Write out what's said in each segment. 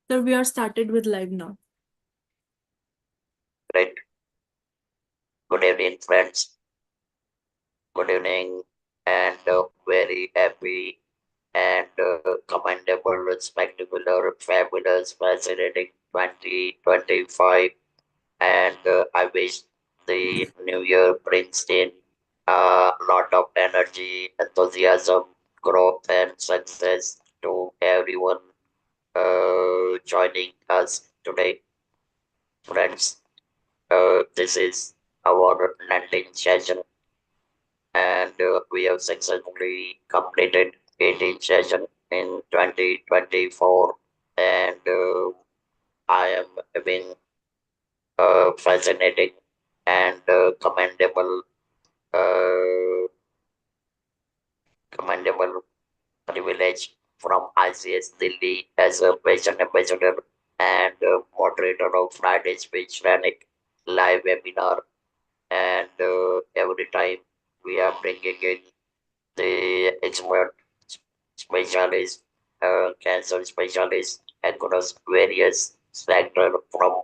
So we are started with live now. Great. Good evening, friends. Good evening, and very happy and commendable, spectacular, fabulous, fascinating 2025. And I wish the new year brings in a lot of energy, enthusiasm, growth, and success to everyone joining us today, friends. This is our landing session and we have successfully completed 18 session in 2024 and I am having fascinating and uh, commendable privilege from ICS Delhi as a patient ambassador and moderator of Friday's with Shrenik live webinar and every time we are bringing in the expert specialist, cancer specialist across various sectors from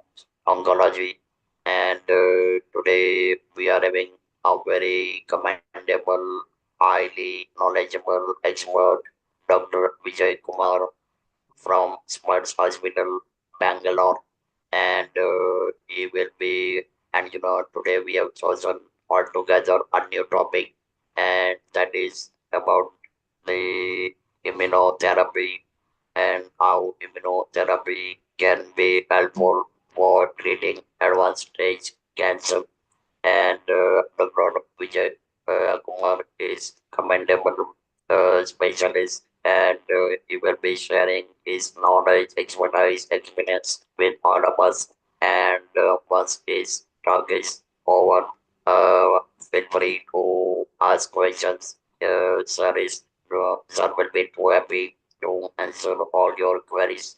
oncology. And today we are having a very commendable, highly knowledgeable expert, Dr. Vijay Kumar from Smarts Hospital, Bangalore. And he will be, and today we have chosen altogether a new topic, and that is about the immunotherapy and how immunotherapy can be helpful for treating advanced stage cancer. And Dr. Vijay Kumar is commendable specialist, and he will be sharing his knowledge, expertise, experience with all of us. And once his talk is over, feel free to ask questions. Sir will be too happy to answer all your queries.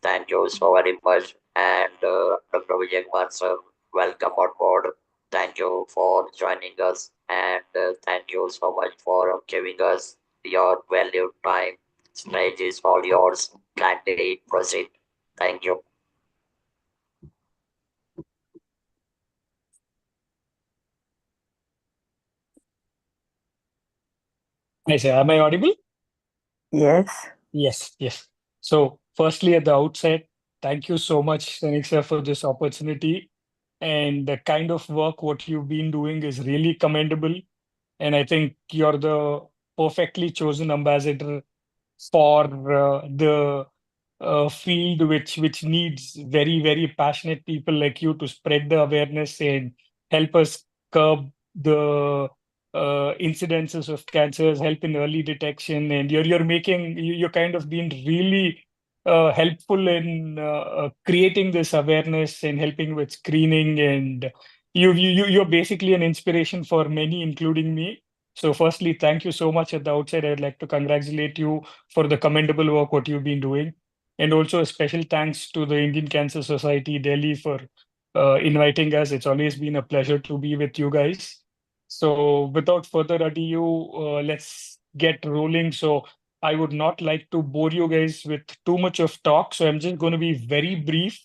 Thank you so very much. And Dr. Vijay Kumar, sir, welcome on board. Thank you for joining us, and thank you so much for giving us your valued time. Stage is all yours. Kindly proceed. Thank you. I say, am I audible? Yes. Yes, yes. So, firstly, at the outset, thank you so much, Shrenik sir, for this opportunity. And the kind of work what you've been doing is really commendable. And I think you're the perfectly chosen ambassador for the field which needs very very passionate people like you to spread the awareness and help us curb the incidences of cancers, help in early detection, and you're kind of being really helpful in creating this awareness and helping with screening, and you're basically an inspiration for many, including me. So firstly, thank you so much. At the outset, I'd like to congratulate you for the commendable work what you've been doing. And also a special thanks to the Indian Cancer Society Delhi for inviting us. It's always been a pleasure to be with you guys. So without further ado, let's get rolling. So I would not like to bore you guys with too much of talk. So I'm just going to be very brief.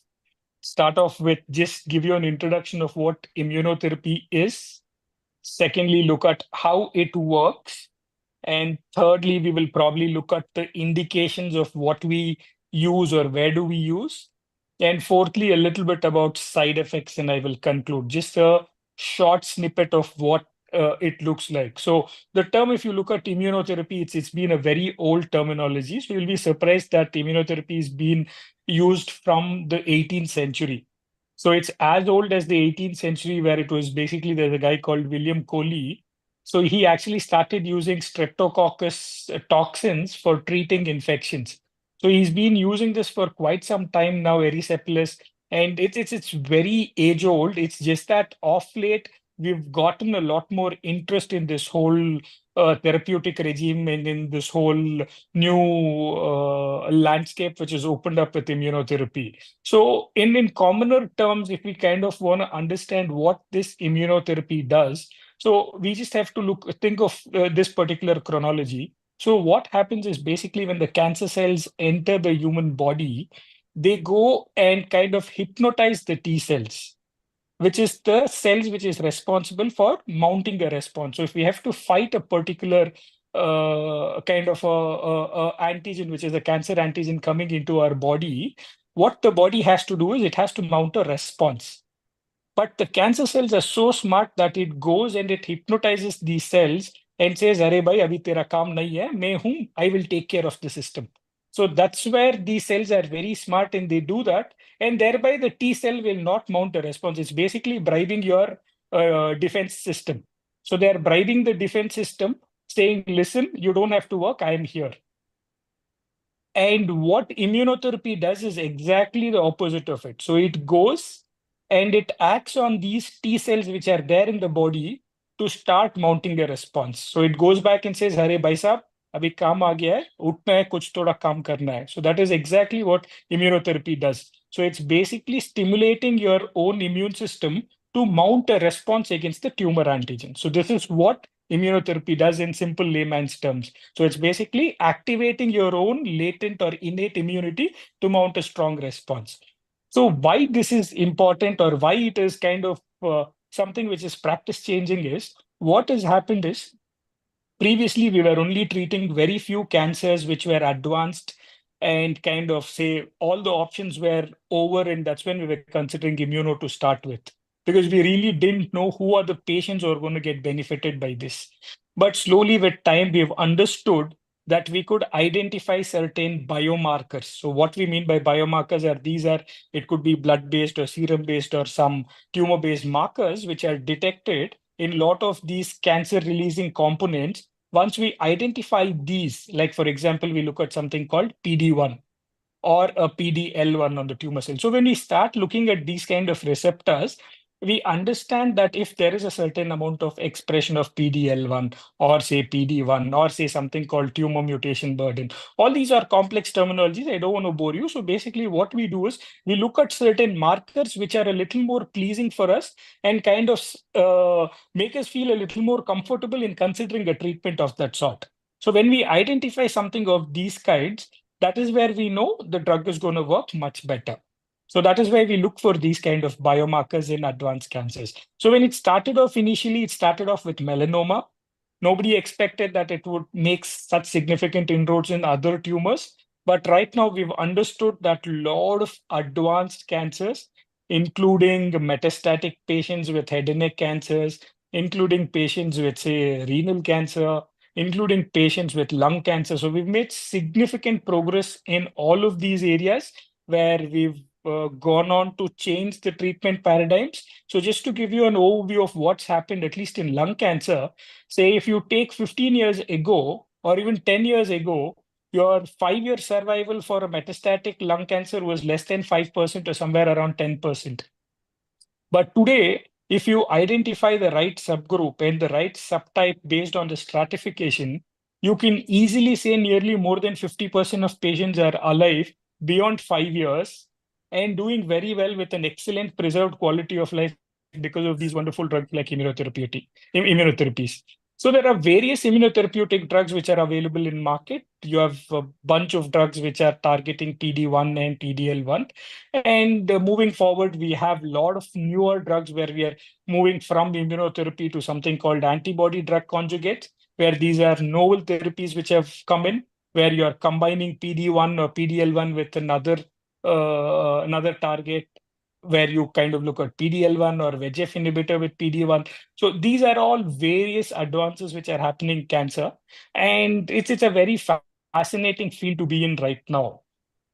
Start off with just give you an introduction of what immunotherapy is. Secondly, look at how it works. And thirdly, we will probably look at the indications of what we use or where do we use. And fourthly, a little bit about side effects, and I will conclude. Just a short snippet of what it looks like. So the term, if you look at immunotherapy, it's been a very old terminology. So you'll be surprised that immunotherapy has been used from the 18th century. So it's as old as the 18th century, where it was basically there's a guy called William Coley. So he actually started using streptococcus toxins for treating infections. So he's been using this for quite some time now, erysipelas, and it's very age old. It's just that off late we've gotten a lot more interest in this whole therapeutic regime and in this whole new landscape which is opened up with immunotherapy. So, in commoner terms, if we kind of want to understand what this immunotherapy does, so we just have to think of this particular chronology. So, what happens is basically when the cancer cells enter the human body, they go and kind of hypnotize the T cells, which is the cells which is responsible for mounting a response. So if we have to fight a particular kind of a antigen, which is a cancer antigen coming into our body, what the body has to do is it has to mount a response. But the cancer cells are so smart that it goes and it hypnotizes these cells and says, "Arey bhai, abhi tera kaam nahi hai, main hoon, I will take care of the system." So that's where these cells are very smart and they do that. And thereby the T cell will not mount a response. It's basically bribing your defense system. So they're bribing the defense system, saying, "Listen, you don't have to work, I am here." And what immunotherapy does is exactly the opposite of it. So it goes and it acts on these T cells which are there in the body to start mounting a response. So it goes back and says, "Hare bhai sahab, abhi kaam aa gaya hai, utna hai, kuch thoda kaam karna hai." So that is exactly what immunotherapy does. So it's basically stimulating your own immune system to mount a response against the tumor antigen. So this is what immunotherapy does in simple layman's terms. So it's basically activating your own latent or innate immunity to mount a strong response. So why this is important, or why it is kind of something which is practice changing, is what has happened is previously we were only treating very few cancers which were advanced, and kind of say all the options were over, and that's when we were considering immuno to start with, because we really didn't know who are the patients who are going to get benefited by this. But slowly with time we've understood that we could identify certain biomarkers. So what we mean by biomarkers are, these are, it could be blood based or serum based or some tumor based markers which are detected in lot of these cancer releasing components. Once we identify these, like for example, we look at something called PD1 or a PDL1 on the tumor cell. So when we start looking at these kind of receptors, we understand that if there is a certain amount of expression of PDL1 or say PD1 or say something called tumor mutation burden, all these are complex terminologies. I don't want to bore you. So basically what we do is we look at certain markers which are a little more pleasing for us and kind of make us feel a little more comfortable in considering a treatment of that sort. So when we identify something of these kinds, that is where we know the drug is going to work much better. So that is why we look for these kind of biomarkers in advanced cancers. So when it started off initially, it started off with melanoma. Nobody expected that it would make such significant inroads in other tumors. But right now we've understood that a lot of advanced cancers, including metastatic patients with head and neck cancers, including patients with, say, renal cancer, including patients with lung cancer. So we've made significant progress in all of these areas where we've gone on to change the treatment paradigms. So just to give you an overview of what's happened, at least in lung cancer, say if you take 15 years ago or even 10 years ago, your 5-year survival for a metastatic lung cancer was less than 5% or somewhere around 10%. But today, if you identify the right subgroup and the right subtype based on the stratification, you can easily say nearly more than 50% of patients are alive beyond 5 years and doing very well with an excellent preserved quality of life because of these wonderful drugs like immunotherapies. So there are various immunotherapeutic drugs which are available in market. You have a bunch of drugs which are targeting PD1 and PDL1. And moving forward, we have a lot of newer drugs where we are moving from immunotherapy to something called antibody drug conjugates, where these are novel therapies which have come in, where you are combining PD1 or PDL1 with another target, where you kind of look at PDL1 or VEGF inhibitor with PD1. So these are all various advances which are happening in cancer. And it's a very fascinating field to be in right now.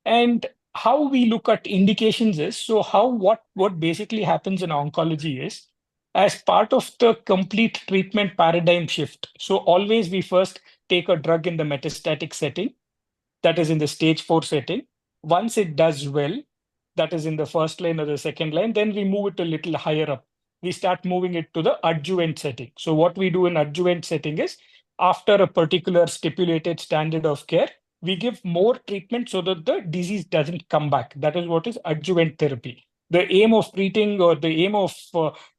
And how we look at indications is, so what basically happens in oncology is, as part of the complete treatment paradigm shift. So always we first take a drug in the metastatic setting, that is in the stage 4 setting. Once it does well, that is in the first line or the second line, then we move it a little higher up. We start moving it to the adjuvant setting. So what we do in adjuvant setting is, after a particular stipulated standard of care, we give more treatment so that the disease doesn't come back. That is what is adjuvant therapy. The aim of treating, or the aim of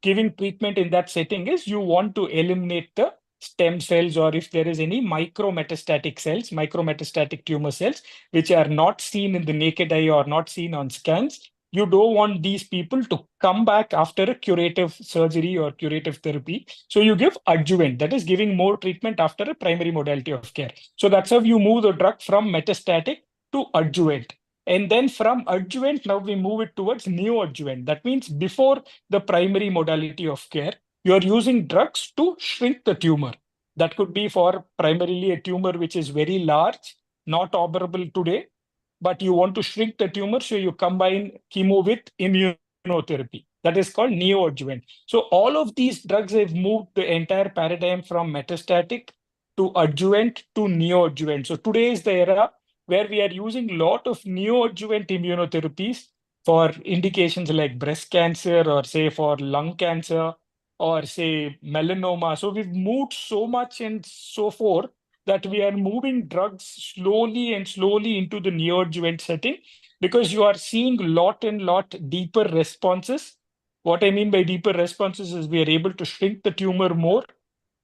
giving treatment in that setting is, you want to eliminate the stem cells or if there is any micrometastatic cells, micrometastatic tumor cells, which are not seen in the naked eye or not seen on scans. You don't want these people to come back after a curative surgery or curative therapy. So you give adjuvant, that is giving more treatment after a primary modality of care. So that's how you move the drug from metastatic to adjuvant. And then from adjuvant, now we move it towards neoadjuvant. That means before the primary modality of care, you are using drugs to shrink the tumor. That could be for primarily a tumor which is very large, not operable today, but you want to shrink the tumor, so you combine chemo with immunotherapy. That is called neoadjuvant. So all of these drugs have moved the entire paradigm from metastatic to adjuvant to neoadjuvant. So today is the era where we are using a lot of neoadjuvant immunotherapies for indications like breast cancer or say for lung cancer or say melanoma. So we've moved so much and so forth that we are moving drugs slowly and slowly into the neoadjuvant setting because you are seeing lot and lot deeper responses. What I mean by deeper responses is we are able to shrink the tumor more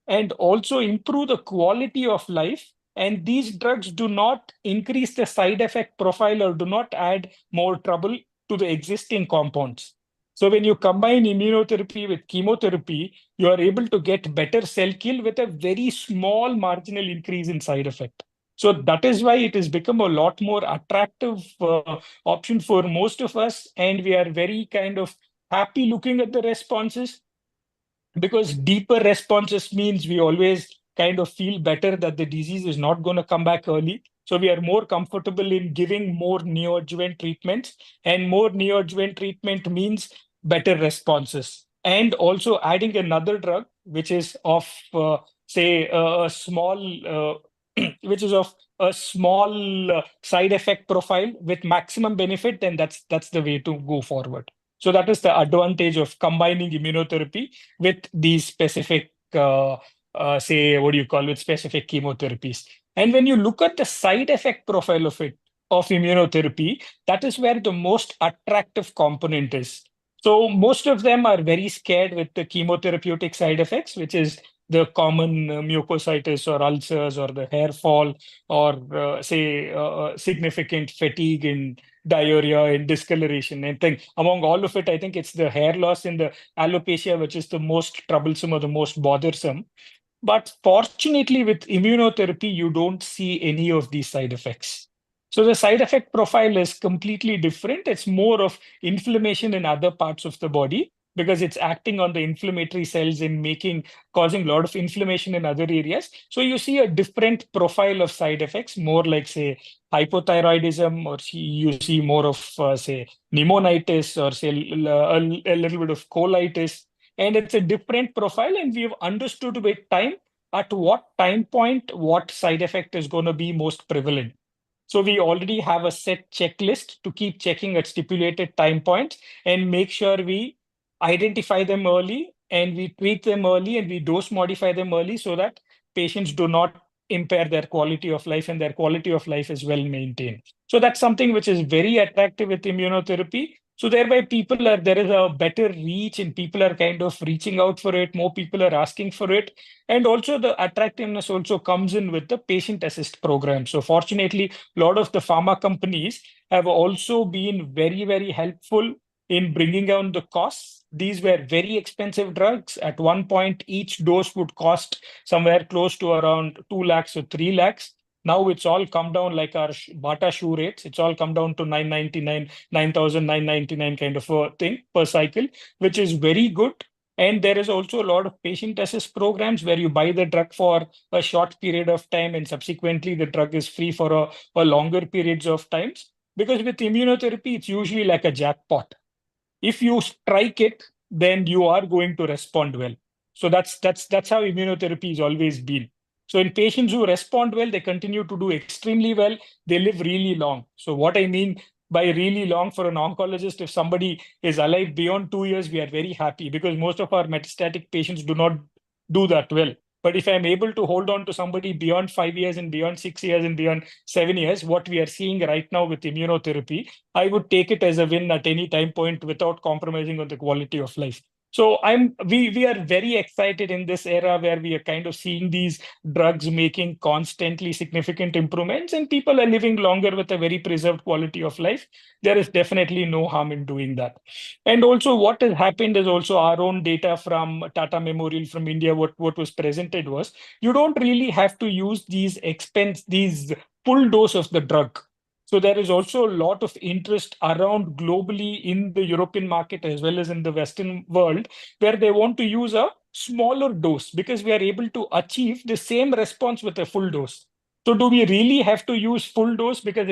and also improve the quality of life. And these drugs do not increase the side effect profile or do not add more trouble to the existing compounds. So when you combine immunotherapy with chemotherapy, you are able to get better cell kill with a very small marginal increase in side effect. So that is why it has become a lot more attractive option for most of us. And we are very kind of happy looking at the responses because deeper responses means we always kind of feel better that the disease is not going to come back early. So we are more comfortable in giving more neoadjuvant treatments, and more neoadjuvant treatment means better responses. And also adding another drug, which is of, say, a small, which is of a small side effect profile with maximum benefit, then that's the way to go forward. So that is the advantage of combining immunotherapy with these specific, say, what do you call it, specific chemotherapies. And when you look at the side effect profile of it, of immunotherapy, that is where the most attractive component is. So most of them are very scared with the chemotherapeutic side effects, which is the common mucositis or ulcers or the hair fall or say significant fatigue and diarrhea and discoloration and thing. Among all of it, I think it's the hair loss and the alopecia, which is the most troublesome or the most bothersome. But fortunately, with immunotherapy, you don't see any of these side effects. So the side effect profile is completely different. It's more of inflammation in other parts of the body because it's acting on the inflammatory cells and causing a lot of inflammation in other areas. So you see a different profile of side effects, more like say hypothyroidism, or you see more of say pneumonitis, or say a little bit of colitis, and it's a different profile, and we have understood with time at what time point what side effect is going to be most prevalent. So we already have a set checklist to keep checking at stipulated time points and make sure we identify them early and we treat them early and we dose modify them early so that patients do not impair their quality of life and their quality of life is well maintained. So that's something which is very attractive with immunotherapy. So thereby there is a better reach and people are kind of reaching out for it. More people are asking for it. And also the attractiveness also comes in with the patient assist program. So fortunately, a lot of the pharma companies have also been very, very helpful in bringing down the costs. These were very expensive drugs. At one point, each dose would cost somewhere close to around 2 lakhs or 3 lakhs. Now it's all come down like our Bata shoe rates. It's all come down to 999, 9,999 kind of a thing per cycle, which is very good. And there is also a lot of patient assist programs where you buy the drug for a short period of time and subsequently the drug is free for a longer periods of times. Because with immunotherapy, it's usually like a jackpot. If you strike it, then you are going to respond well. So that's how immunotherapy has always been. So in patients who respond well, they continue to do extremely well. They live really long. So what I mean by really long for an oncologist, if somebody is alive beyond 2 years, we are very happy because most of our metastatic patients do not do that well. But if I'm able to hold on to somebody beyond 5 years and beyond 6 years and beyond 7 years, what we are seeing right now with immunotherapy, I would take it as a win at any time point without compromising on the quality of life. So we are very excited in this era where we are kind of seeing these drugs making constantly significant improvements, and people are living longer with a very preserved quality of life. There is definitely no harm in doing that. And also, what has happened is also our own data from Tata Memorial from India. What was presented was you don't really have to use these full dose of the drug. So there is also a lot of interest around globally in the European market as well as in the Western world, where they want to use a smaller dose because we are able to achieve the same response with a full dose. So do we really have to use full dose? Because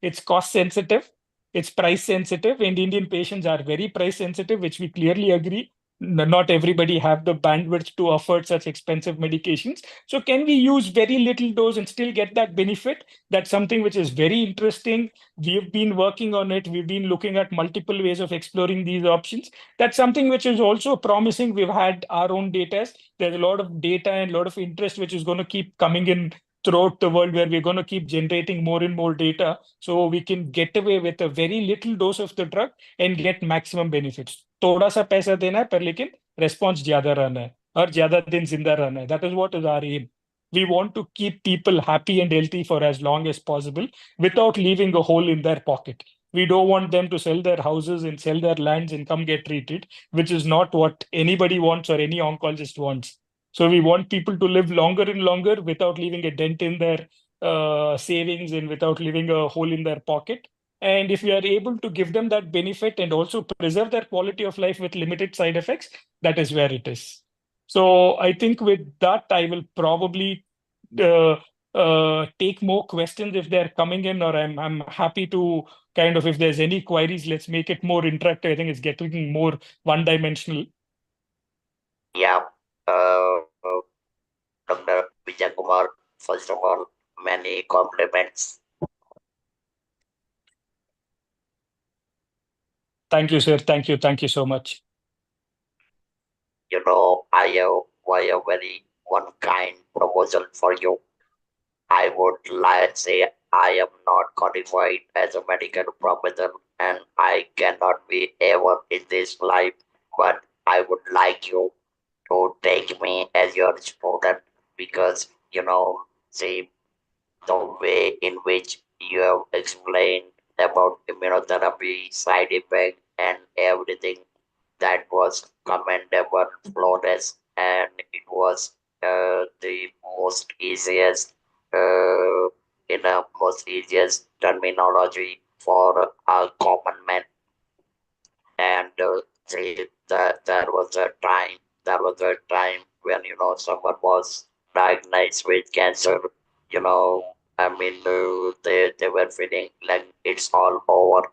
it's cost sensitive, it's price sensitive, and Indian patients are very price sensitive, which we clearly agree. Not everybody have the bandwidth to afford such expensive medications. So can we use very little dose and still get that benefit? That's something which is very interesting. We've been working on it. We've been looking at multiple ways of exploring these options. That's something which is also promising. We've had our own data. There's a lot of data and a lot of interest which is going to keep coming in throughout the world, where we're going to keep generating more and more data so we can get away with a very little dose of the drug and get maximum benefits. थोड़ा सा पैसा देना है पर लेकिन response ज्यादा रहना है और ज्यादा दिन जिंदा रहना है. That is what is our aim. We want to keep people happy and healthy for as long as possible without leaving a hole in their pocket. We don't want them to sell their houses and sell their lands and come get treated, which is not what anybody wants or any oncologist wants. So we want people to live longer and longer without leaving a dent in their savings and without leaving a hole in their pocket. And if we are able to give them that benefit and also preserve their quality of life with limited side effects, that is where it is. So I think with that, I will probably uh, take more questions if they're coming in, or I'm happy to kind of, if there's any queries, let's make it more interactive. I think it's getting more one-dimensional. Yeah, Dr. Vijay Kumar, first of all, many compliments. Thank you, sir. Thank you. Thank you so much. You know, I have very one kind proposal for you. I would like to say I am not qualified as a medical professional and I cannot be ever in this life, but I would like you to take me as your student because, see, the way in which you have explained about immunotherapy, side effect, and everything that was commendable, flawless, and it was the most easiest, in a most easiest terminology for a common man. And see, that there was a time when someone was diagnosed with cancer. I mean, they were feeling like it's all over,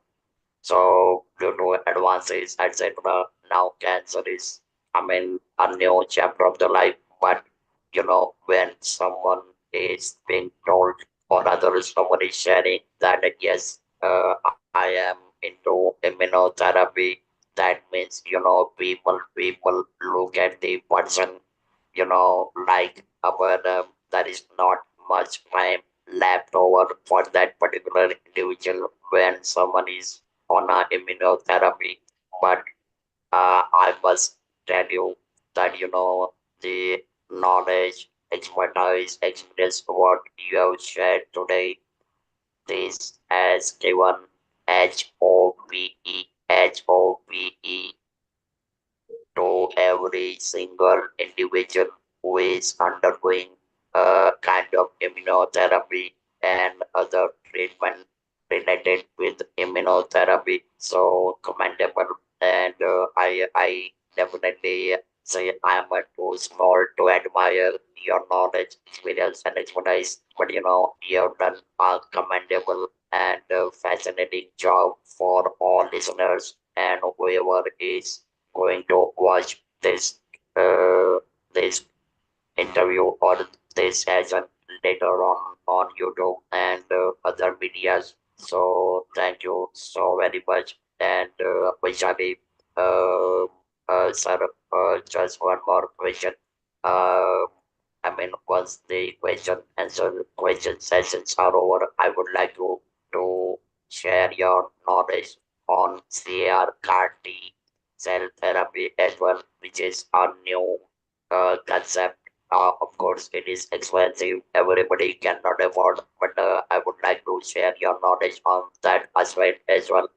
so due to advances, etc., now cancer is, I mean, a new chapter of the life. But when someone is being told, or rather someone is sharing that yes, I am into immunotherapy, that means people look at the person, like our there is not much time left over for that particular individual when someone is on a immunotherapy. But I must tell you that the knowledge, expertise, experience what you have shared today, this has given HOPE to every single individual who is undergoing a kind of immunotherapy and other treatment related with immunotherapy. So commendable, and I definitely say I am too small to admire your knowledge, experience, and expertise. But you have done a commendable and fascinating job for all listeners and whoever is going to watch this interview or this session later on YouTube and other medias. So thank you so very much. And Vaishali, sir, just one more question. Uh, I mean, once the question sessions are over, I would like you to share your knowledge on CAR-T cell therapy as well, which is a new concept. Of course, it is expensive. Everybody cannot afford, but I would like to share your knowledge on that aspect as well.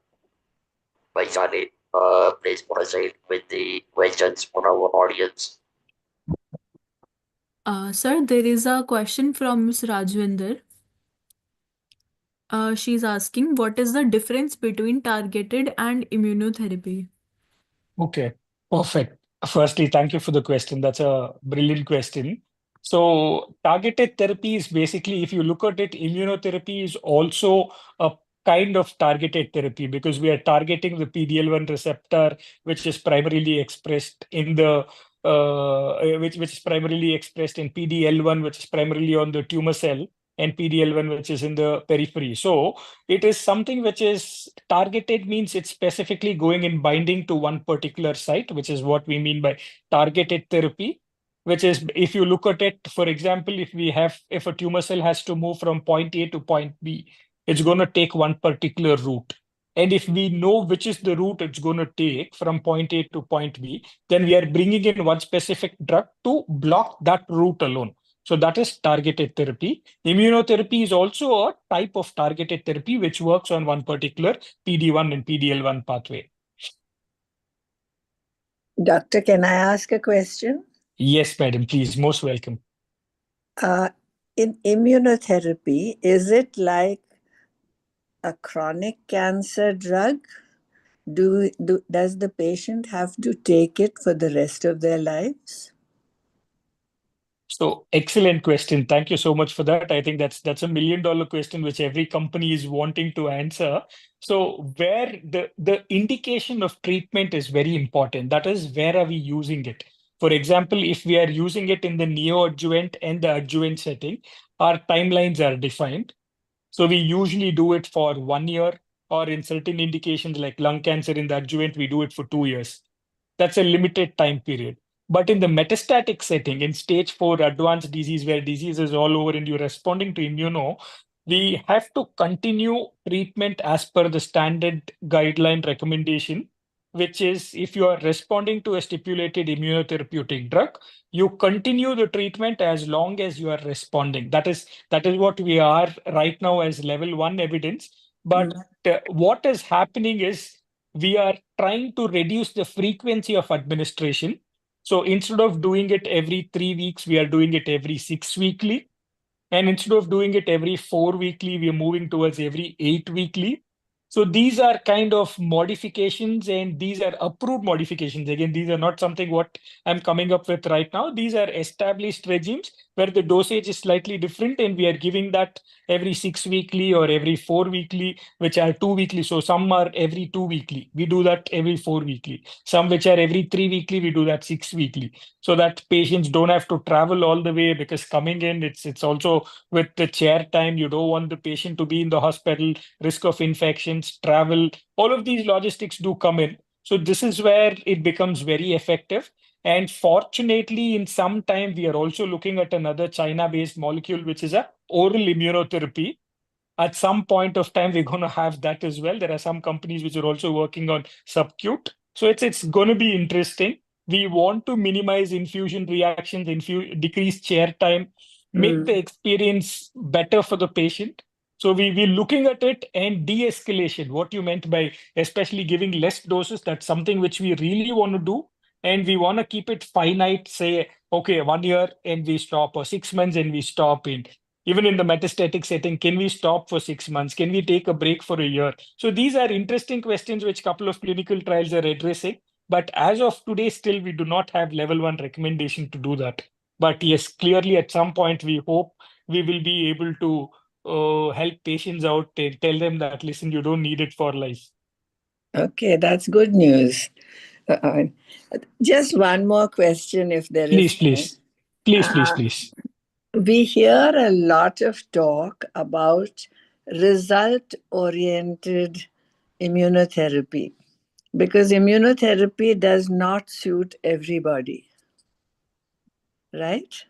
Vaishali, please proceed with the questions for our audience. Sir, there is a question from Ms. Rajwinder. She's asking, what is the difference between targeted and immunotherapy? Okay, perfect. Firstly, thank you for the question. That's a brilliant question. So, targeted therapy is basically, if you look at it, immunotherapy is also a kind of targeted therapy because we are targeting the PDL1 receptor, which is primarily expressed in the which is primarily expressed in PDL1, which is primarily on the tumor cell, and PDL1, which is in the periphery. So, it is something which is targeted, means it's specifically going and binding to one particular site, which is what we mean by targeted therapy. Which is, if you look at it, for example, if a tumor cell has to move from point A to point B, it's going to take one particular route. And if we know which is the route it's going to take from point A to point B, then we are bringing in one specific drug to block that route alone. So that is targeted therapy. Immunotherapy is also a type of targeted therapy which works on one particular PD1 and PDL1 pathway. Doctor, can I ask a question? Yes, madam, please, most welcome. In immunotherapy, is it like a chronic cancer drug? Does the patient have to take it for the rest of their lives? So excellent question. Thank you so much for that. I think that's $1 million question which every company is wanting to answer. So where the indication of treatment is very important. That is, where are we using it? For example, if we are using it in the neoadjuvant and the adjuvant setting, our timelines are defined. So we usually do it for 1 year, or in certain indications like lung cancer in the adjuvant, we do it for 2 years. That's a limited time period. But in the metastatic setting, in stage 4 advanced disease, where disease is all over and you're responding to immuno, we have to continue treatment as per the standard guideline recommendation, which is, if you are responding to a stipulated immunotherapeutic drug, you continue the treatment as long as you are responding. That is what we are right now as level 1 evidence. But what is happening is, we are trying to reduce the frequency of administration. So instead of doing it every 3 weeks, we are doing it every 6 weekly. And instead of doing it every 4 weekly, we are moving towards every 8 weekly. So these are kind of modifications, and these are approved modifications. Again, these are not something what I'm coming up with right now. These are established regimes where the dosage is slightly different, and we are giving that every 6 weekly or every 4 weekly, which are 2 weekly. So some are every 2 weekly. We do that every 4 weekly. Some which are every 3 weekly, we do that 6 weekly. So that patients don't have to travel all the way, because coming in, it's also with the chair time. You don't want the patient to be in the hospital, risk of infections, travel, all of these logistics do come in. So this is where it becomes very effective. And fortunately, in some time, we are also looking at another China-based molecule, which is a oral immunotherapy. At some point of time, we're going to have that as well. There are some companies which are also working on subcute. So it's going to be interesting. We want to minimize infusion reactions, decrease chair time, make the experience better for the patient. So we're looking at it, and de-escalation, what you meant by especially giving less doses, that's something which we really want to do. And we want to keep it finite, say, okay, 1 year and we stop, or 6 months and we stop. And even in the metastatic setting, can we stop for 6 months? Can we take a break for a year? So these are interesting questions which a couple of clinical trials are addressing. But as of today, still, we do not have level 1 recommendation to do that. But yes, clearly at some point, we hope we will be able to help patients out and tell them that, listen, you don't need it for life. Okay, that's good news. Uh, just one more question, if there is Please, time. please. We hear a lot of talk about result-oriented immunotherapy, because immunotherapy does not suit everybody, right?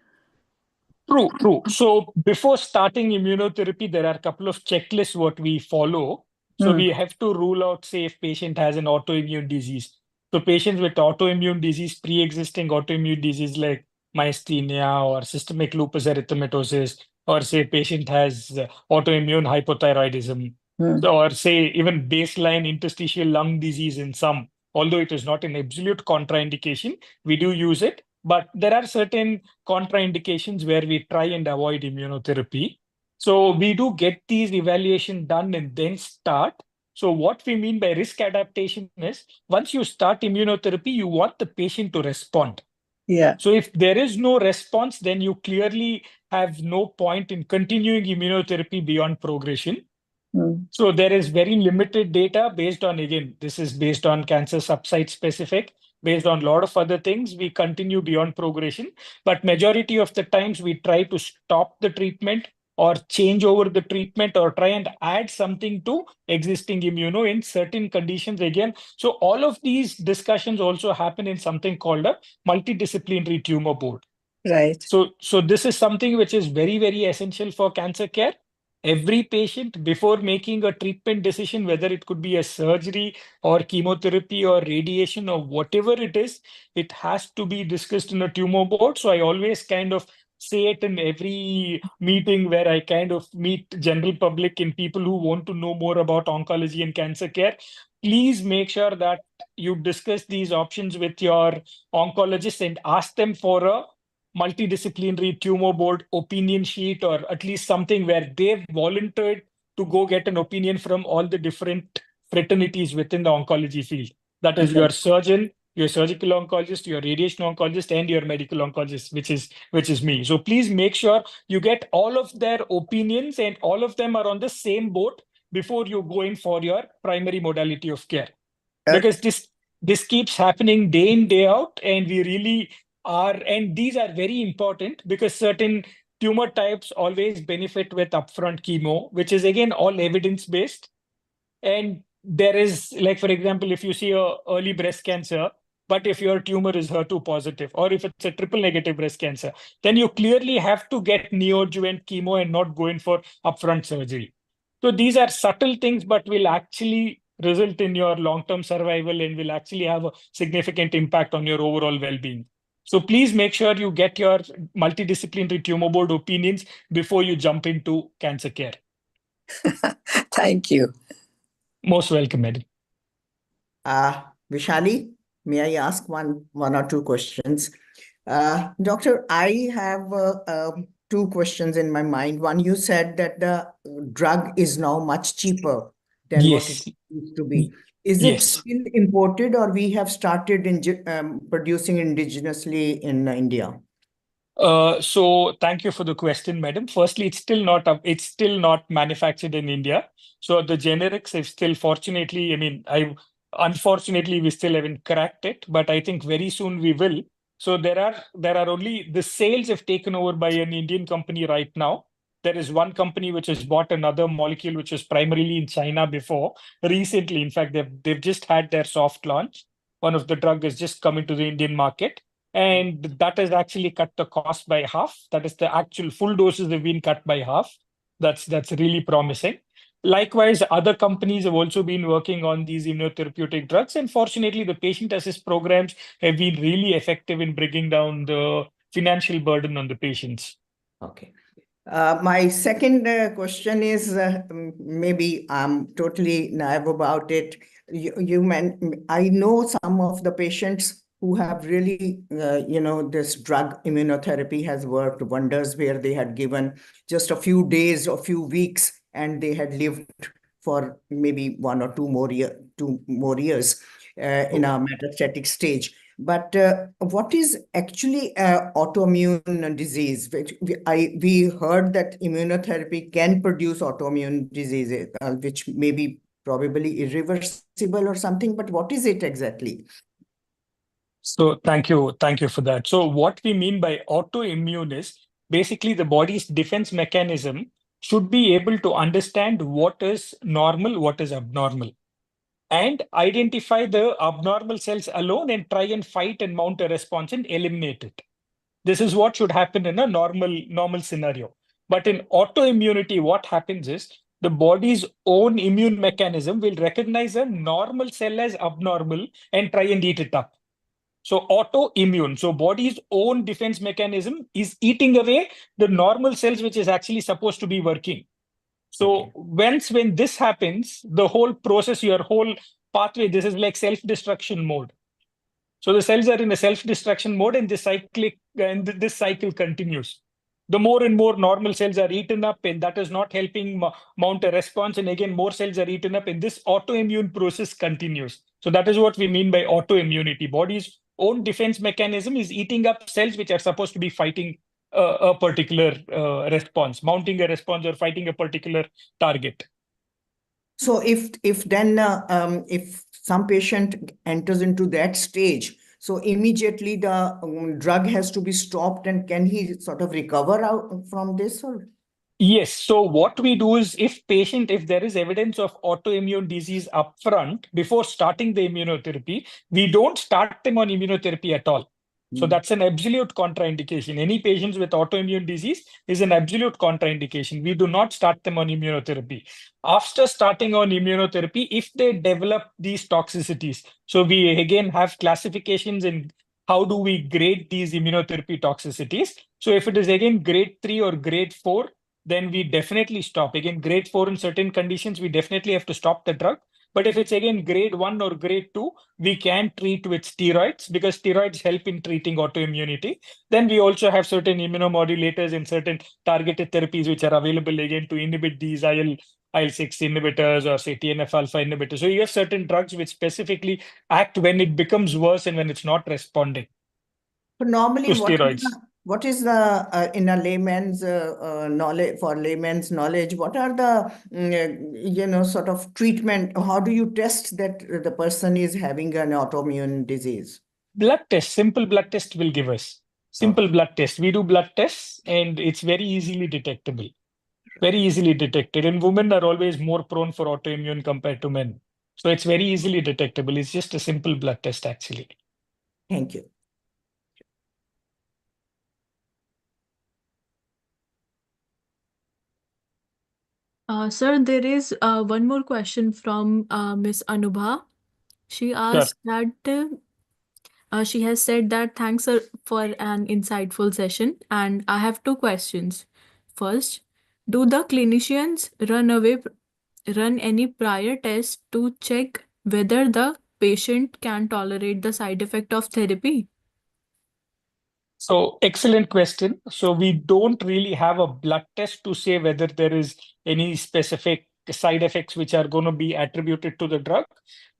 True. So before starting immunotherapy, there are a couple of checklists what we follow. So we have to rule out, say, if patient has an autoimmune disease. So patients with autoimmune disease, pre-existing autoimmune disease like myasthenia or systemic lupus erythematosus, or say patient has autoimmune hypothyroidism, Hmm. or say even baseline interstitial lung disease in some, although it is not an absolute contraindication, we do use it. But there are certain contraindications where we try and avoid immunotherapy. So we do get these evaluation done and then start. So what we mean by risk adaptation is once you start immunotherapy, you want the patient to respond. Yeah. So if there is no response, then you clearly have no point in continuing immunotherapy beyond progression. Hmm. So there is very limited data based on, again, this is based on cancer subsite specific, based on a lot of other things. We continue beyond progression, but majority of the times we try to stop the treatment or change over the treatment or try and add something to existing immuno in certain conditions again. So all of these discussions also happen in something called a multidisciplinary tumor board. Right. So this is something which is very, very essential for cancer care. Every patient, before making a treatment decision, whether it could be a surgery or chemotherapy or radiation or whatever it is, it has to be discussed in a tumor board. So I always kind of say it in every meeting where I kind of meet general public and people who want to know more about oncology and cancer care. Please make sure that you discuss these options with your oncologist and ask them for a multidisciplinary tumor board opinion sheet, or at least something where they've volunteered to go get an opinion from all the different fraternities within the oncology field. That is your surgeon, your surgical oncologist, your radiation oncologist, and your medical oncologist, which is me. So please make sure you get all of their opinions and all of them are on the same boat before you go in for your primary modality of care, Uh, because this keeps happening day in day out, and we really are, and these are very important because certain tumor types always benefit with upfront chemo, which is again all evidence based. And there is, like, for example, if you see a early breast cancer, but if your tumor is HER2 positive, or if it's a triple negative breast cancer, then you clearly have to get neoadjuvant chemo and not go in for upfront surgery. So these are subtle things, but will actually result in your long-term survival and will actually have a significant impact on your overall well-being. So please make sure you get your multidisciplinary tumor board opinions before you jump into cancer care. Thank you. Most welcome, madam. Vishali, may I ask one or two questions? Doctor, I have two questions in my mind. One, you said that the drug is now much cheaper than what it Yes. used to be. Is it Yes. still imported, or we have started producing indigenously in India? So thank you for the question, madam. Firstly, it's still not manufactured in India. So the generics have still, fortunately, I mean, unfortunately we still haven't cracked it, but I think very soon we will. So there are only the sales have taken over by an Indian company right now. There is one company which has bought another molecule which was primarily in China before. Recently, in fact, they've just had their soft launch. One of the drug has just come into the Indian market, and that has actually cut the cost by half. That is, the actual full doses have been cut by half. That's really promising. Likewise, other companies have also been working on these immunotherapeutic drugs, and fortunately, the patient assist programs have been really effective in bringing down the financial burden on the patients. Okay. My second question is maybe I'm totally naive about it. I know some of the patients who have really, this drug immunotherapy has worked wonders, where they had given just a few days or few weeks and they had lived for maybe 2 more years in a metastatic stage. But what is actually autoimmune disease? We heard that immunotherapy can produce autoimmune diseases, which may be probably irreversible or something. But what is it exactly? So thank you for that. So what we mean by autoimmune is basically the body's defense mechanism should be able to understand what is normal, what is abnormal, and identify the abnormal cells alone and try and fight and mount a response and eliminate it. This is what should happen in a normal scenario. But in autoimmunity, what happens is the body's own immune mechanism will recognize a normal cell as abnormal and try and eat it up. So autoimmune, so body's own defense mechanism is eating away the normal cells which is actually supposed to be working. So when this happens, the whole process, your whole pathway, this is like self-destruction mode. So the cells are in a self-destruction mode, and this cycle continues. The more and more normal cells are eaten up, and that is not helping mount a response. And again, more cells are eaten up, and this autoimmune process continues. So that is what we mean by autoimmunity. Body's own defense mechanism is eating up cells which are supposed to be fighting a particular response, mounting a response or fighting a particular target. So if some patient enters into that stage, so immediately the drug has to be stopped, and can he sort of recover out from this? Or Yes. So what we do is if there is evidence of autoimmune disease upfront before starting the immunotherapy, we don't start them on immunotherapy at all. So that's an absolute contraindication. Any patients with autoimmune disease is an absolute contraindication. We do not start them on immunotherapy. After starting on immunotherapy, if they develop these toxicities, so we again have classifications in how do we grade these immunotherapy toxicities. So if it is again grade 3 or grade 4, then we definitely stop. Again, grade 4 in certain conditions, we definitely have to stop the drug. But if it's again grade 1 or grade 2, we can treat with steroids because steroids help in treating autoimmunity. Then we also have certain immunomodulators and certain targeted therapies which are available again to inhibit these IL-6 inhibitors or say TNF-alpha inhibitors. So you have certain drugs which specifically act when it becomes worse and when it's not responding normally, to steroids. what is the in a layman's knowledge, for layman's knowledge, what are the sort of treatment? How do you test that the person is having an autoimmune disease? Blood test, simple blood test will give us. Simple blood test. We do blood tests and it's very easily detectable. Very easily detected. And women are always more prone for autoimmune compared to men. So it's very easily detectable. It's just a simple blood test, actually. Thank you. Sir, there is one more question from Miss Anubha. She asked that she has said that thanks sir, for an insightful session, and I have two questions. First, do the clinicians run any prior tests to check whether the patient can tolerate the side effect of therapy? So excellent question. So we don't really have a blood test to say whether there is any specific side effects which are going to be attributed to the drug.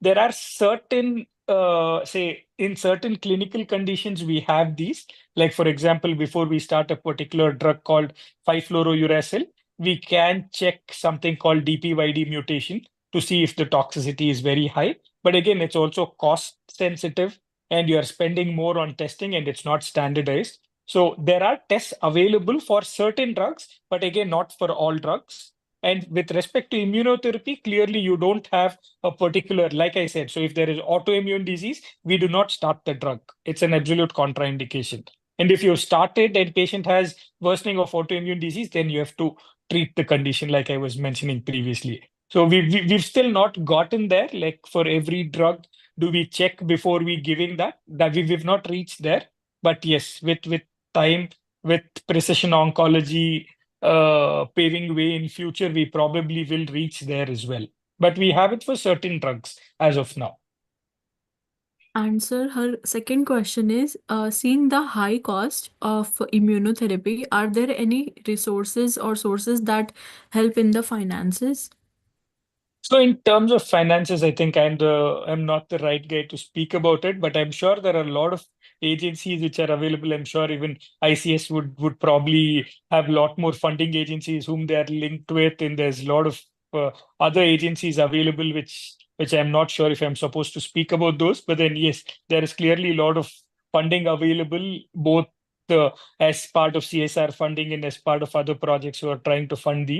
There are certain, say, in certain clinical conditions, we have these. Like, for example, before we start a particular drug called 5-fluorouracil, we can check something called DPYD mutation to see if the toxicity is very high. But again, it's also cost sensitive and you're spending more on testing and it's not standardized. So there are tests available for certain drugs, but again, not for all drugs. And with respect to immunotherapy, clearly you don't have a particular, like I said, so if there is autoimmune disease, we do not start the drug. It's an absolute contraindication. And if you started and patient has worsening of autoimmune disease, then you have to treat the condition like I was mentioning previously. So we've still not gotten there. Like for every drug, do we check before we giving that? That we've not reached there. But yes, with time, with precision oncology paving way in future, we probably will reach there as well. But we have it for certain drugs as of now. And sir, her second question is, seeing the high cost of immunotherapy, are there any resources or sources that help in the finances? So in terms of finances, I think I'm not the right guy to speak about it, but I'm sure there are a lot of agencies which are available. I'm sure even ICS would probably have a lot more funding agencies whom they are linked with, and there's a lot of other agencies available which I'm not sure if I'm supposed to speak about those. But then yes, there is clearly a lot of funding available, both as part of CSR funding and as part of other projects who are trying to fund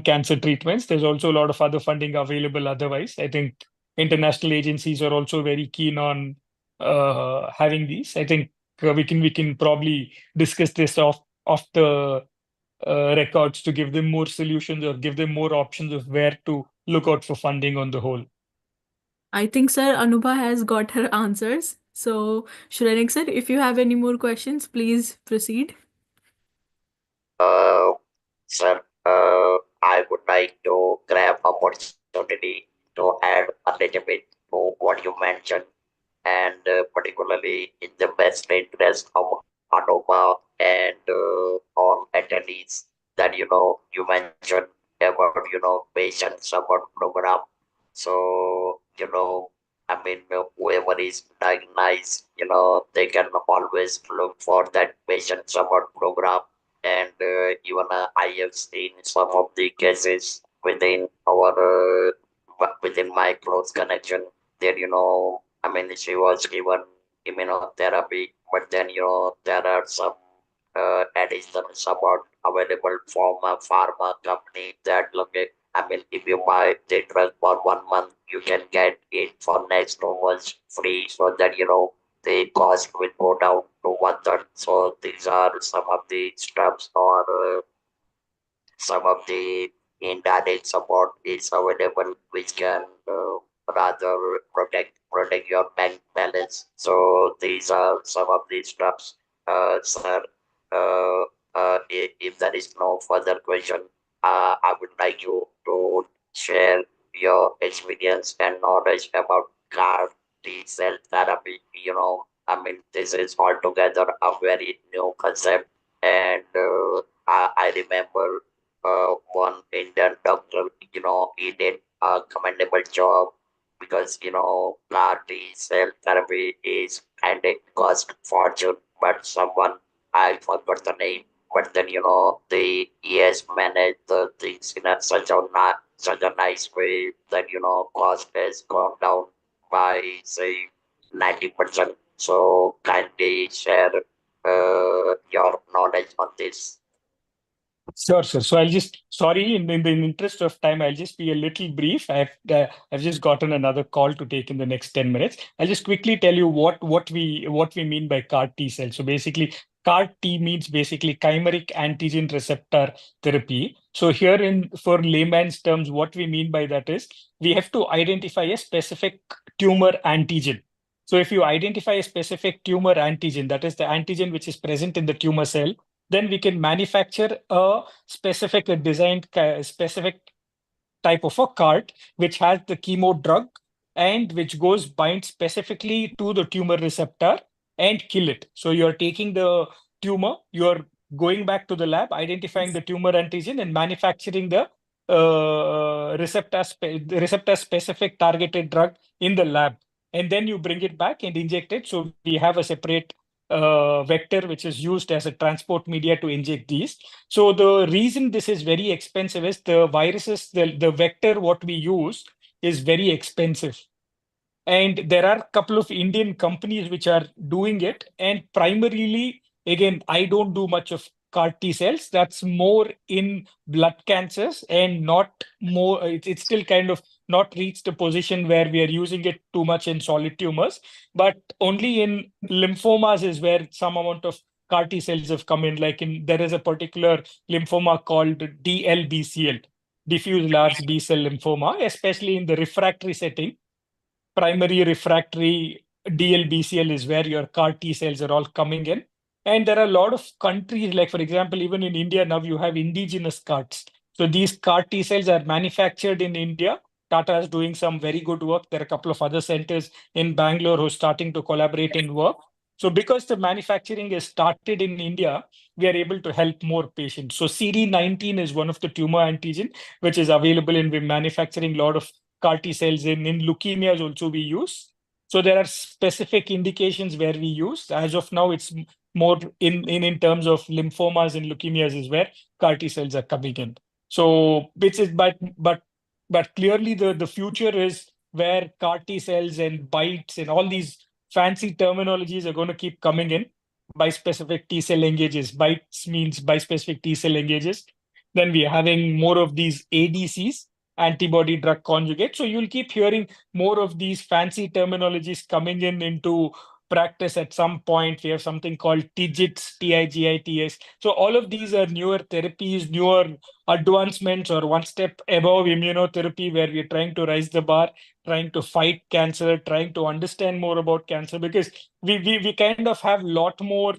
cancer treatments. There's also a lot of other funding available otherwise. I think international agencies are also very keen on having these. I think we can probably discuss this off the records to give them more solutions or give them more options of where to look out for funding on the whole. I think, sir, Anubha has got her answers. So, Shrenik, sir, if you have any more questions, please proceed. Uh, Sir, I would like to grab opportunity to add a little bit to what you mentioned, and particularly in the best interest of Anova and all attendees that you mentioned about patient support program. So I mean whoever is diagnosed, they can always look for that patient support program. And even I have seen some of the cases within our within my close connection that I mean she was given immunotherapy, but then there are some additional support available from a pharma company that look at, I mean if you buy the drug for 1 month, you can get it for next 2 months free, so that the cost will go down to 1/3. So these are some of the steps or some of the indirect support is available, which can rather protect your bank balance. So these are some of the steps, sir. If there is no further question, I would like you to share your experience and knowledge about CAR T cell therapy. I mean, this is altogether a very new concept, and I remember one Indian doctor, he did a commendable job because, CAR T cell therapy is kind of cost fortune, but someone, I forgot the name, but then, he has managed the things in such a nice way that, cost has gone down by, say, 90%. So kindly share your knowledge on this. Sure, sir. So I'll just, sorry, in the interest of time, I'll just be a little brief. I've just gotten another call to take in the next 10 minutes. I'll just quickly tell you what we mean by CAR T cell. So basically, CAR T means basically chimeric antigen receptor therapy. So here for layman's terms, what we mean by that is we have to identify a specific tumor antigen. So if you identify a specific tumor antigen, that is the antigen which is present in the tumor cell, then we can manufacture a specific specific type of a cart which has the chemo drug and which goes bind specifically to the tumor receptor and kill it. So you're taking the tumor, you're going back to the lab, identifying the tumor antigen and manufacturing the receptor specific targeted drug in the lab. And then you bring it back and inject it. So we have a separate vector which is used as a transport media to inject these. So the reason this is very expensive is the viruses, the vector what we use is very expensive. And there are a couple of Indian companies which are doing it. And primarily, again, I don't do much of CAR T cells. That's more in blood cancers and not more, it's still kind of not reached a position where we are using it too much in solid tumors, but only in lymphomas is where some amount of CAR T cells have come in. Like there is a particular lymphoma called DLBCL, diffuse large B cell lymphoma, especially in the refractory setting. Primary refractory DLBCL is where your CAR T cells are all coming in. And there are a lot of countries, like for example, even in India now you have indigenous CARs. So these CAR T cells are manufactured in India. Tata is doing some very good work. There are a couple of other centers in Bangalore who are starting to collaborate and work. So because the manufacturing is started in India, we are able to help more patients. So CD19 is one of the tumor antigen which is available, and we're manufacturing a lot of CAR T cells in leukemias also we use. So there are specific indications where we use. As of now, it's more in terms of lymphomas and leukemias is where CAR T cells are coming in. So which is but clearly the future is where CAR T cells and BiTEs and all these fancy terminologies are going to keep coming in. Bispecific T cell engages. BiTEs means bispecific T cell engages. Then we are having more of these ADCs, antibody drug conjugate. So you'll keep hearing more of these fancy terminologies coming into practice at some point. We have something called TIGITs, TIGITS. So all of these are newer therapies, newer advancements, or one step above immunotherapy, where we're trying to raise the bar, trying to fight cancer, trying to understand more about cancer, because we kind of have a lot more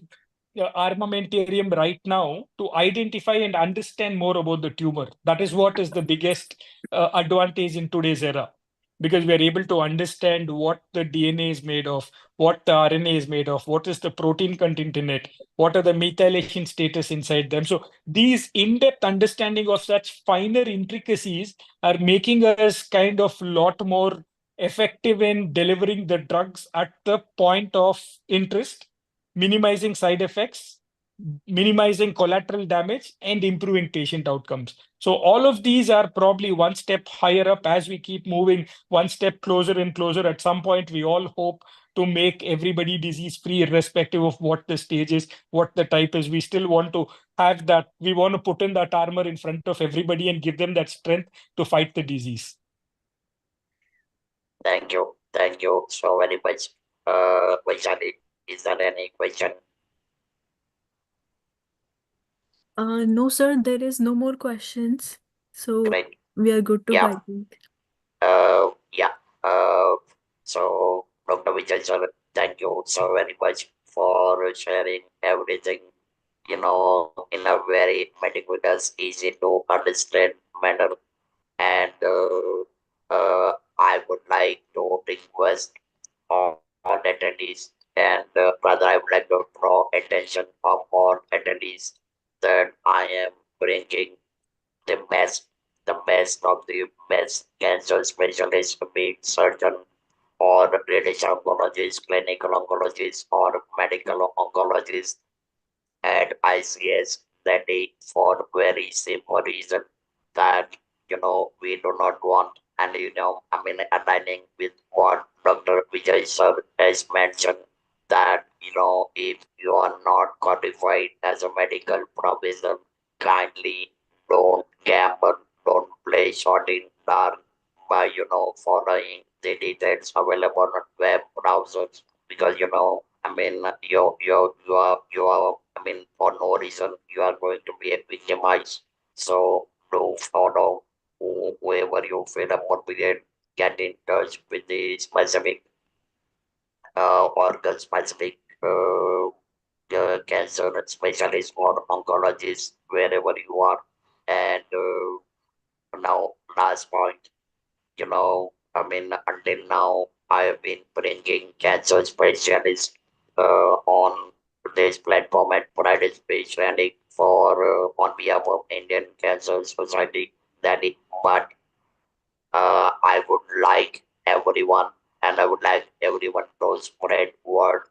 armamentarium right now to identify and understand more about the tumor. That is what is the biggest advantage in today's era, because we are able to understand what the DNA is made of, what the RNA is made of, what is the protein content in it, what are the methylation status inside them. So these in-depth understanding of such finer intricacies are making us kind of lot more effective in delivering the drugs at the point of interest, minimizing side effects, minimizing collateral damage, and improving patient outcomes. So all of these are probably one step higher up as we keep moving one step closer and closer. At some point, we all hope to make everybody disease free, irrespective of what the stage is, what the type is. We still want to have that. We want to put in that armor in front of everybody and give them that strength to fight the disease. Thank you. Thank you so very much. Vijay, is there any question? No, sir, there is no more questions. So Great. we are good to go, Yeah. I think. Yeah. So Dr. Vijay sir, thank you so very much for sharing everything, in a very meticulous, easy to understand manner. And I would like to request all attendees, and rather I would like to draw attention of all attendees that I am bringing the best of the best cancer specialists, be it surgeon or radiation oncologist, clinical oncologist, or medical oncologist at ICS, that day, for very simple reason that we do not want, and aligning with what Dr. Vijay sir has mentioned, that if you are not qualified as a medical professional, kindly don't gamble, don't play short in dark by following the details available on web browsers, because for no reason you are going to be victimized. So do follow whoever you feel appropriate. Get in touch with the specific organ specific cancer specialist or oncologist wherever you are. And now, last point, until now, I have been bringing cancer specialists on this platform at Friday Speech Shrenik for on behalf of Indian Cancer Society. But I would like everyone, and I would like everyone to spread word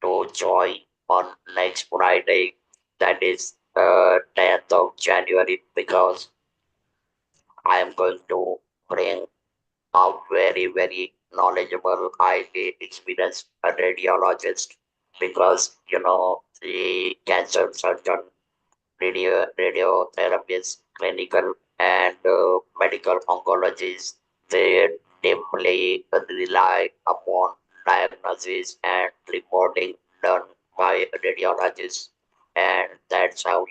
to join on next Friday, that is 10th of January, because I am going to bring a very, very knowledgeable, highly experienced radiologist, because the cancer surgeon, radiotherapist, clinical and medical oncologists, they deeply rely upon diagnosis and reporting done by radiologists. And that's how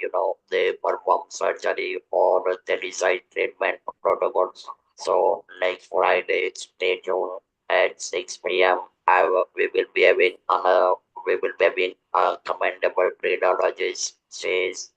they perform surgery or they decide treatment protocols. So next Friday, stay tuned at 6 p.m. We will be having a commendable radiologist says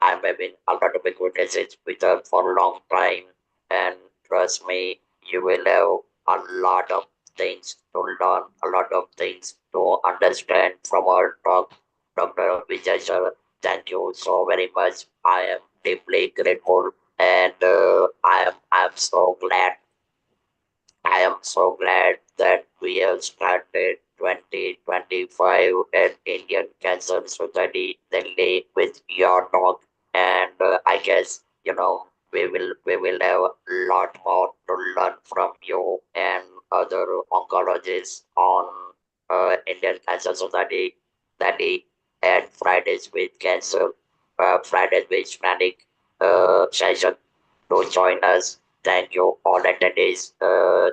I'm having a lot of acquaintances with her for a long time, and trust me, you will have a lot of things to learn, a lot of things to understand from our talk. Dr. Vijay sir, thank you so very much. I am deeply grateful, and I am so glad. I am so glad that we have started 2025 at Indian Cancer Society Delhi with your talk, and I guess we will have a lot more to learn from you and other oncologists on Indian Cancer Society Delhi and Fridays with Cancer, Fridays with Shrenik session to join us. Thank you all attendees.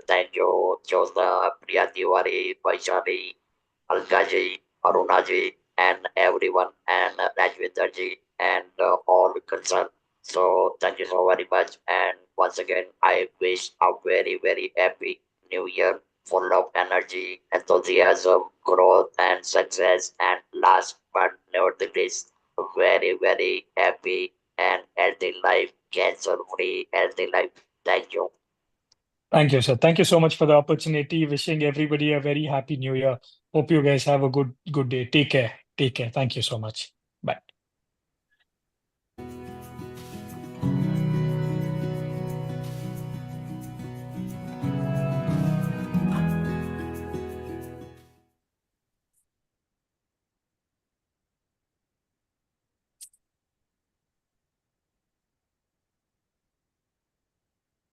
Thank you Josna, Priya Tiwari, Vaishali, Alkaji, Arunaji, and everyone, and Rajvinderji, and all concerned. So thank you so very much. And once again, I wish a very, very happy new year full of energy, enthusiasm, growth, and success. And last but not the least, very, very happy and healthy life, cancer free, healthy life. Thank you. Thank you, sir. Thank you so much for the opportunity. Wishing everybody a very happy new year. Hope you guys have a good day. Take care. Take care. Thank you so much.